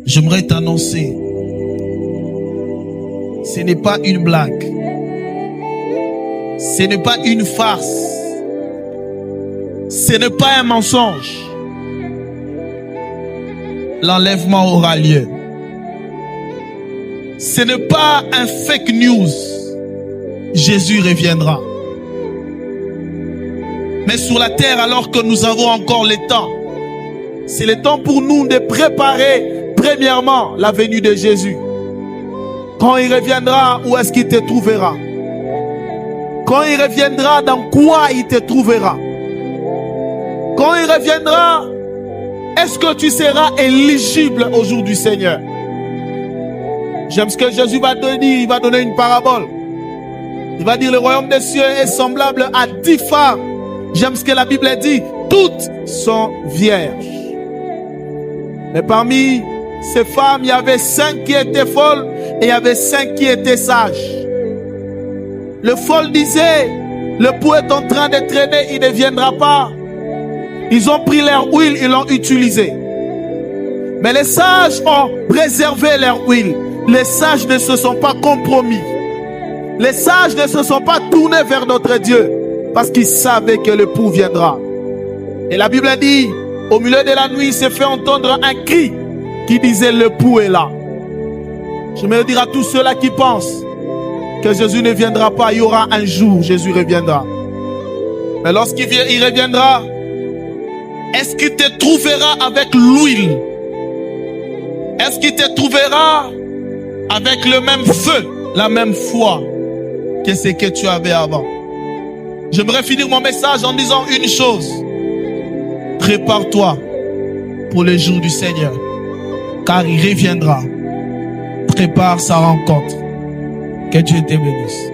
J'aimerais t'annoncer, ce n'est pas une blague, ce n'est pas une farce, ce n'est pas un mensonge. L'enlèvement aura lieu. Ce n'est pas un fake news. Jésus reviendra. Mais sur la terre, alors que nous avons encore le temps, c'est le temps pour nous de préparer premièrement la venue de Jésus. Quand il reviendra, où est-ce qu'il te trouvera? Quand il reviendra, dans quoi il te trouvera? Quand il reviendra, est-ce que tu seras éligible au jour du Seigneur? J'aime ce que Jésus va te dire. Il va donner une parabole. Il va dire, le royaume des cieux est semblable à 10 femmes. J'aime ce que la Bible dit. Toutes sont vierges. Mais parmi ces femmes, il y avait 5 qui étaient folles et il y avait 5 qui étaient sages. Le folle disait, le pou est en train de traîner, il ne viendra pas. Ils ont pris leur huile, ils l'ont utilisée. Mais les sages ont préservé leur huile. Les sages ne se sont pas compromis. Les sages ne se sont pas tournés vers notre Dieu parce qu'ils savaient que le pou viendra. Et la Bible dit, au milieu de la nuit, il s'est fait entendre un cri qui disait, le pou est là. Je me dire à tous ceux-là qui pensent que Jésus ne viendra pas, il y aura un jour, Jésus reviendra. Mais lorsqu'il reviendra, est-ce qu'il te trouvera avec l'huile? Est-ce qu'il te trouvera avec le même feu, la même foi que ce que tu avais avant? J'aimerais finir mon message en disant une chose. Prépare-toi pour le jour du Seigneur, car il reviendra. Prépare sa rencontre. Que Dieu te bénisse.